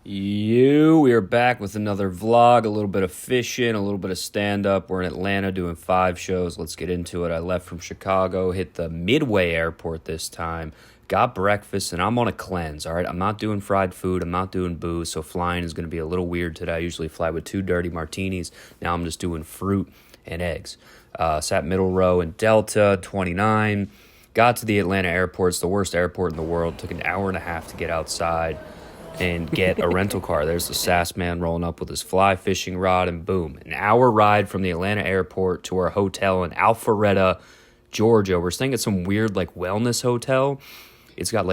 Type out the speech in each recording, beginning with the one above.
We are back with another vlog, a little bit of fishing, a little bit of stand-up. We're in Atlanta doing 5 shows. Let's get into it. I left from Chicago, hit the Midway airport this time, got breakfast, and I'm on a cleanse, all right? I'm not doing fried food. I'm not doing booze, so flying is going to be a little weird today. I usually fly with 2 dirty martinis. Now I'm just doing fruit and eggs. Sat middle row in Delta, 29. Got to the Atlanta airport. It's the worst airport in the world. Took an hour and a half to get outside and get a rental car. There's the Sas man rolling up with his fly fishing rod, and boom, an hour ride from the Atlanta airport to our hotel in Alpharetta, Georgia. We're staying at some weird wellness hotel. It's got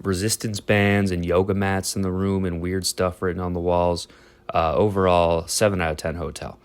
resistance bands and yoga mats in the room and weird stuff written on the walls. Overall, 7 out of 10 hotel.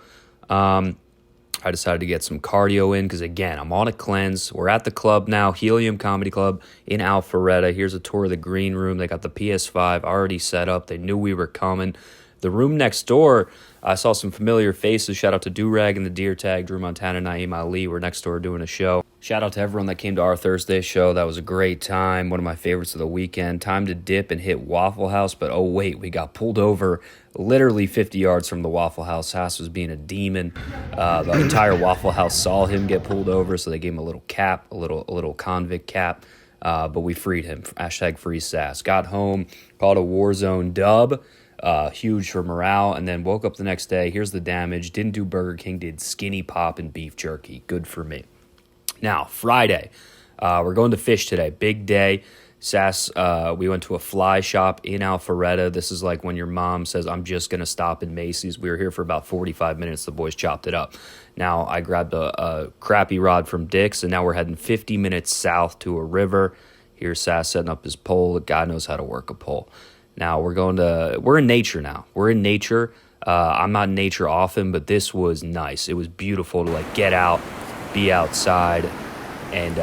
I decided to get some cardio in because, again, I'm on a cleanse. We're at the club now, Helium Comedy Club in Alpharetta. Here's a tour of the green room. They got the PS5 already set up. They knew we were coming. The room next door, I saw some familiar faces. Shout out to Durag and the Deer Tag, Drew Montana, Naeem Ali. We're next door doing a show. Shout out to everyone that came to our Thursday show. That was a great time. One of my favorites of the weekend. Time to dip and hit Waffle House, but oh wait, we got pulled over literally 50 yards from the Waffle House. Haas was being a demon. The entire Waffle House saw him get pulled over, so they gave him a little cap, a little convict cap. But we freed him. Hashtag free Sas. Got home, called a Warzone dub. Huge for morale, and then woke up the next day. Here's the damage. Didn't do Burger King, did Skinny Pop and beef jerky. Good for me. Now, Friday, we're going to fish today. Big day. Sas, we went to a fly shop in Alpharetta. This is like when your mom says, I'm just going to stop in Macy's. We were here for about 45 minutes. The boys chopped it up. Now, I grabbed a crappy rod from Dick's, and now we're heading 50 minutes south to a river. Here's Sas setting up his pole. God knows how to work a pole. Now, we're in nature now. We're in nature. I'm not in nature often, but this was nice. It was beautiful to get out, be outside, and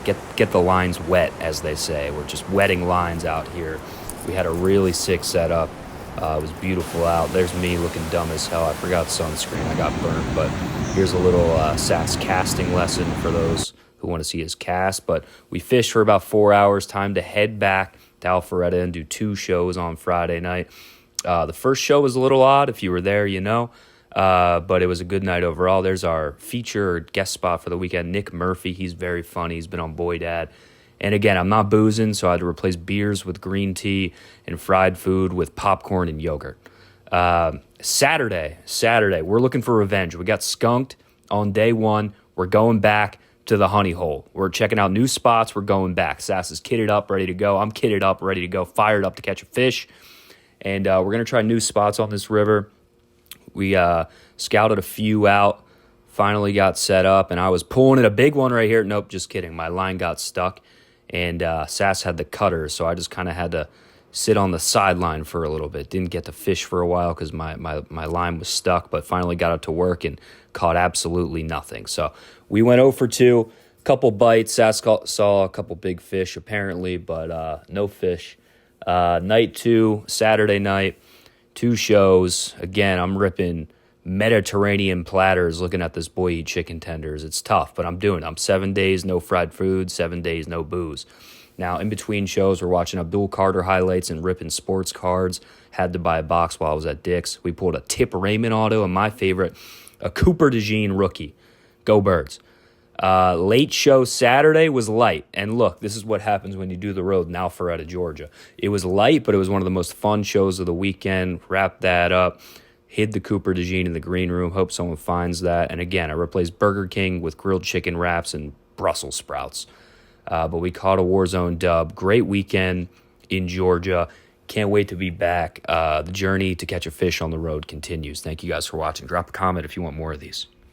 get the lines wet, as they say. We're just wetting lines out here. We had a really sick setup. It was beautiful out. There's me looking dumb as hell. I forgot sunscreen. I got burned, but here's a little Sas casting lesson for those who want to see his cast. But we fished for about 4 hours. Time to head back to Alpharetta and do 2 shows on Friday night. The first show was a little odd. If you were there, you know. But it was a good night overall. There's our feature guest spot for the weekend, Nick Murphy. He's very funny. He's been on Boy Dad. And again, I'm not boozing, so I had to replace beers with green tea and fried food with popcorn and yogurt. Saturday, we're looking for revenge. We got skunked on day 1. We're going back to the honey hole. We're checking out new spots. We're going back. Sas is kitted up, ready to go. I'm kitted up, ready to go, fired up to catch a fish. And we're going to try new spots on this river. We scouted a few out, finally got set up, and I was pulling at a big one right here. Nope, just kidding. My line got stuck, and Sas had the cutter, so I just kind of had to sit on the sideline for a little bit. Didn't get to fish for a while because my line was stuck, but finally got it to work and caught absolutely nothing. So we went 0 for 2, couple bites. Sas saw a couple big fish apparently, but no fish. Night 2, Saturday night, 2 shows. Again, I'm ripping Mediterranean platters looking at this boy eat chicken tenders. It's tough, but I'm doing it. I'm 7 days, no fried food, 7 days, no booze. Now, in between shows, we're watching Abdul Carter highlights and ripping sports cards. Had to buy a box while I was at Dick's. We pulled a Tip Raymond auto, and my favorite, a Cooper DeJean rookie. Go Birds. Late show Saturday was light. And look, this is what happens when you do the road in Alpharetta, Georgia. It was light, but it was one of the most fun shows of the weekend. Wrapped that up. Hid the Cooper DeJean in the green room. Hope someone finds that. And again, I replaced Burger King with grilled chicken wraps and Brussels sprouts. But we caught a Warzone dub. Great weekend in Georgia. Can't wait to be back. The journey to catch a fish on the road continues. Thank you guys for watching. Drop a comment if you want more of these.